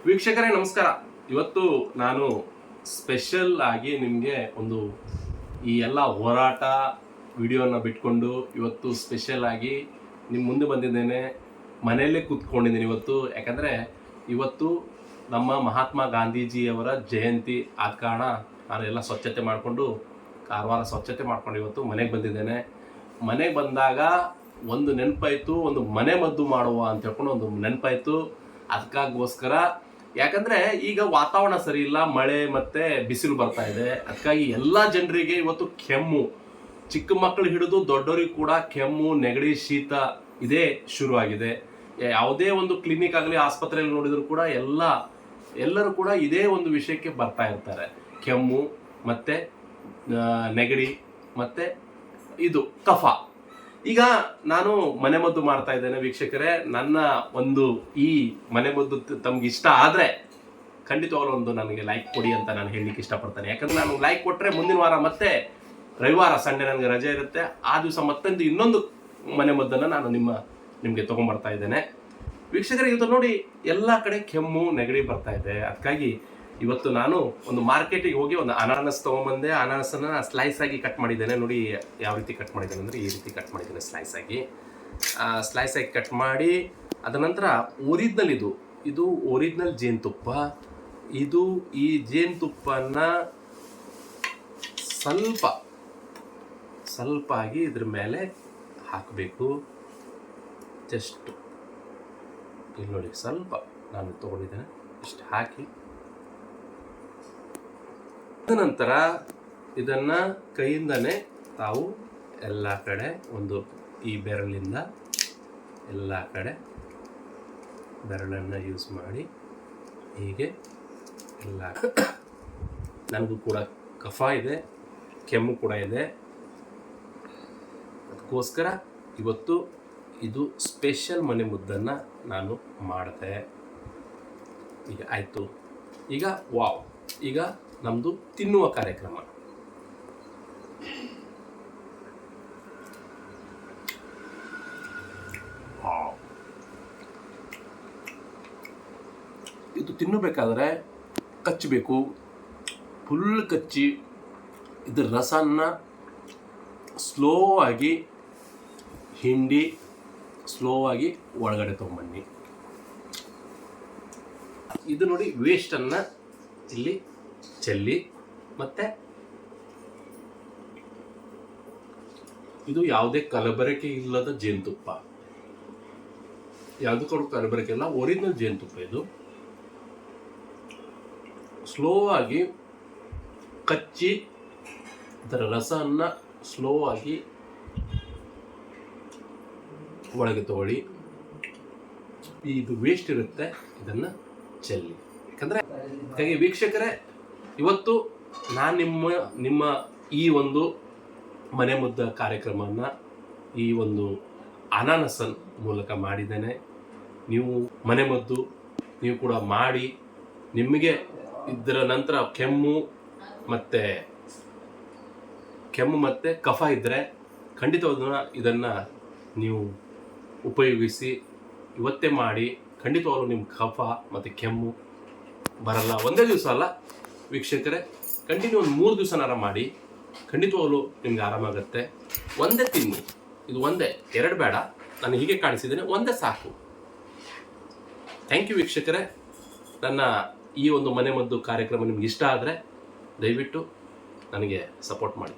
ವೀಕ್ಷಕರೇ ನಮಸ್ಕಾರ. ಇವತ್ತು ನಾನು ಸ್ಪೆಷಲ್ ಆಗಿ ನಿಮಗೆ ಒಂದು ಈ ಎಲ್ಲ ಹೋರಾಟ ವಿಡಿಯೋನ ಬಿಟ್ಕೊಂಡು ಇವತ್ತು ಸ್ಪೆಷಲ್ ಆಗಿ ನಿಮ್ಮ ಮುಂದೆ ಬಂದಿದ್ದೇನೆ. ಮನೆಯಲ್ಲೇ ಕೂತ್ಕೊಂಡಿದ್ದೀನಿ ಇವತ್ತು. ಯಾಕಂದರೆ ಇವತ್ತು ನಮ್ಮ ಮಹಾತ್ಮ ಗಾಂಧೀಜಿಯವರ ಜಯಂತಿ ಆದ ಕಾರಣ ನಾನು ಎಲ್ಲ ಸ್ವಚ್ಛತೆ ಮಾಡಿಕೊಂಡು ಕಾರವಾರ ಸ್ವಚ್ಛತೆ ಮಾಡ್ಕೊಂಡು ಇವತ್ತು ಮನೆಗೆ ಬಂದಿದ್ದೇನೆ. ಮನೆಗೆ ಬಂದಾಗ ಒಂದು ನೆನಪಾಯಿತು, ಒಂದು ಮನೆ ಮದ್ದು ಮಾಡುವ ಅಂತ ಹೇಳ್ಕೊಂಡು ಒಂದು ನೆನಪಾಯಿತು. ಅದಕ್ಕಾಗೋಸ್ಕರ, ಯಾಕಂದರೆ ಈಗ ವಾತಾವರಣ ಸರಿ ಇಲ್ಲ, ಮಳೆ ಮತ್ತು ಬಿಸಿಲು ಬರ್ತಾ ಇದೆ. ಅದಕ್ಕಾಗಿ ಎಲ್ಲ ಜನರಿಗೆ ಇವತ್ತು ಕೆಮ್ಮು, ಚಿಕ್ಕ ಮಕ್ಕಳು ಹಿಡಿದು ದೊಡ್ಡವರಿಗೆ ಕೂಡ ಕೆಮ್ಮು, ನೆಗಡಿ, ಶೀತ ಇದೇ ಶುರುವಾಗಿದೆ. ಯಾವುದೇ ಒಂದು ಕ್ಲಿನಿಕ್ ಆಗಲಿ ಆಸ್ಪತ್ರೆಯಲ್ಲಿ ನೋಡಿದ್ರು ಕೂಡ ಎಲ್ಲರೂ ಕೂಡ ಇದೇ ಒಂದು ವಿಷಯಕ್ಕೆ ಬರ್ತಾ ಇರ್ತಾರೆ. ಕೆಮ್ಮು ಮತ್ತು ನೆಗಡಿ ಮತ್ತು ಇದು ಕಫ. ಈಗ ನಾನು ಮನೆಮದ್ದು ಮಾಡ್ತಾ ಇದ್ದೇನೆ ವೀಕ್ಷಕರೇ. ನನ್ನ ಒಂದು ಈ ಮನೆಮದ್ದು ತಮ್ಗೆ ಇಷ್ಟ ಆದರೆ ಖಂಡಿತವಾಗ್ಲೂ ಒಂದು ನನಗೆ ಲೈಕ್ ಕೊಡಿ ಅಂತ ನಾನು ಹೇಳಲಿಕ್ಕೆ ಇಷ್ಟಪಡ್ತೇನೆ. ಯಾಕಂದರೆ ನಾನು ಲೈಕ್ ಕೊಟ್ಟರೆ ಮುಂದಿನ ವಾರ ಮತ್ತೆ ರವಿವಾರ ಸಂಡೇ ನನಗೆ ರಜೆ ಇರುತ್ತೆ. ಆ ದಿವಸ ಮತ್ತೊಂದು ಇನ್ನೊಂದು ಮನೆಮದ್ದನ್ನು ನಾನು ನಿಮಗೆ ತೊಗೊಂಬರ್ತಾ ಇದ್ದೇನೆ ವೀಕ್ಷಕರೇ. ಇವತ್ತು ನೋಡಿ ಎಲ್ಲ ಕಡೆ ಕೆಮ್ಮು ನೆಗಡಿ ಬರ್ತಾ ಇದೆ. ಅದಕ್ಕಾಗಿ ಇವತ್ತು ನಾನು ಒಂದು ಮಾರ್ಕೆಟಿಗೆ ಹೋಗಿ ಒಂದು ಅನಾನಸ್ ತೊಗೊಂಬಂದೆ. ಅನಾನಸನ್ನು ಸ್ಲೈಸ್ ಆಗಿ ಕಟ್ ಮಾಡಿದ್ದೇನೆ. ನೋಡಿ ಯಾವ ರೀತಿ ಕಟ್ ಮಾಡಿದ್ದೇನೆ ಅಂದರೆ ಈ ರೀತಿ ಕಟ್ ಮಾಡಿದ್ದೇನೆ ಸ್ಲೈಸ್ ಆಗಿ ಕಟ್ ಮಾಡಿ, ಅದರ ನಂತರ ಇದು ಒರಿಜಿನಲ್ ಜೇನುತುಪ್ಪ. ಈ ಜೇನುತುಪ್ಪನ ಸ್ವಲ್ಪ ಆಗಿ ಇದ್ರ ಮೇಲೆ ಹಾಕಬೇಕು. ಜಸ್ಟ್ ಇಲ್ಲಿ ನೋಡಿ, ಸ್ವಲ್ಪ ನಾನು ತೊಗೊಂಡಿದ್ದೇನೆ, ಇಷ್ಟು ಹಾಕಿ ನಂತರ ಇದನ್ನು ಕೈಯಿಂದನೇ ತಾವು ಎಲ್ಲ ಕಡೆ ಒಂದು ಈ ಬೆರಳಿಂದ ಎಲ್ಲ ಕಡೆ ಬೆರಳನ್ನು ಯೂಸ್ ಮಾಡಿ ಹೀಗೆ ಎಲ್ಲ. ನನಗೂ ಕೂಡ ಕಫ ಇದೆ, ಕೆಮ್ಮು ಕೂಡ ಇದೆ. ಅದಕ್ಕೋಸ್ಕರ ಇವತ್ತು ಇದು ಸ್ಪೆಷಲ್ ಮನೆಮದ್ದನ್ನು ನಾನು ಮಾಡಿದೆ. ಈಗ ಆಯಿತು. ಈಗ ನಮ್ಮದು ತಿನ್ನುವ ಕಾರ್ಯಕ್ರಮ. ಇದು ತಿನ್ನಬೇಕಾದ್ರೆ ಕಚ್ಚಬೇಕು, ಫುಲ್ ಕಚ್ಚಿ ಇದ್ರ ರಸನ್ನ ಸ್ಲೋ ಆಗಿ ಹಿಂಡಿ ಸ್ಲೋ ಆಗಿ ಒಳಗಡೆ ತೊಗೊಂಬನ್ನಿ. ಇದು ನೋಡಿ, ವೇಸ್ಟನ್ನು ಇಲ್ಲಿ ಚೆಲ್ಲಿ, ಮತ್ತು ಇದು ಯಾವುದೇ ಕಲಬೆರಕೆ ಇಲ್ಲದ ಜೇನುತುಪ್ಪ, ಯಾವುದಕ್ಕೂ ಕಲಬೆರಕೆ ಇಲ್ಲ, ಒರಿಜಿನಲ್ ಜೇನುತುಪ್ಪ. ಇದು ಸ್ಲೋ ಆಗಿ ಕಚ್ಚಿ ಇದರ ರಸವನ್ನು ಸ್ಲೋ ಆಗಿ ಒಳಗೆ ತಗೊಳ್ಳಿ. ಇದು ವೇಸ್ಟ್ ಇರುತ್ತೆ, ಇದನ್ನು ಚೆಲ್ಲಿ. ಯಾಕಂದರೆ ಹಾಗೆ ವೀಕ್ಷಕರೇ, ಇವತ್ತು ನಾನು ನಿಮ್ಮ ಈ ಒಂದು ಮನೆಮದ್ದು ಕಾರ್ಯಕ್ರಮವನ್ನು ಈ ಒಂದು ಅನಾನಸನ್ ಮೂಲಕ ಮಾಡಿದ್ದೇನೆ. ನೀವು ಮನೆಮದ್ದು ನೀವು ಕೂಡ ಮಾಡಿ, ನಿಮಗೆ ಇದರ ನಂತರ ಕೆಮ್ಮು ಮತ್ತು ಕಫ ಇದ್ದರೆ ಖಂಡಿತವಾದ ಇದನ್ನು ನೀವು ಉಪಯೋಗಿಸಿ. ಇವತ್ತೇ ಮಾಡಿ, ಖಂಡಿತವಾಗಲೂ ನಿಮ್ಮ ಕಫ ಮತ್ತು ಕೆಮ್ಮು ಬರಲ್ಲ. ಒಂದೇ ದಿವಸ ಅಲ್ಲ ವೀಕ್ಷಕರೇ, ಕಂಟಿನ್ಯೂ ಒಂದು 3 ದಿವಸನಾರ ಮಾಡಿ, ಖಂಡಿತವಾಗಲೂ ನಿಮ್ಗೆ ಆರಾಮಾಗುತ್ತೆ. ಒಂದೇ ತಿನ್ನಿ, ಇದು ಒಂದೇ, 2 ಬೇಡ. ನಾನು ಹೀಗೆ ಕಾಣಿಸಿದ್ದೇನೆ, ಒಂದೇ ಸಾಕು. ಥ್ಯಾಂಕ್ ಯು ವೀಕ್ಷಕರೇ. ನನ್ನ ಈ ಒಂದು ಮನೆಮದ್ದು ಕಾರ್ಯಕ್ರಮ ನಿಮ್ಗೆ ಇಷ್ಟ ಆದರೆ ದಯವಿಟ್ಟು ನನಗೆ ಸಪೋರ್ಟ್ ಮಾಡಿ.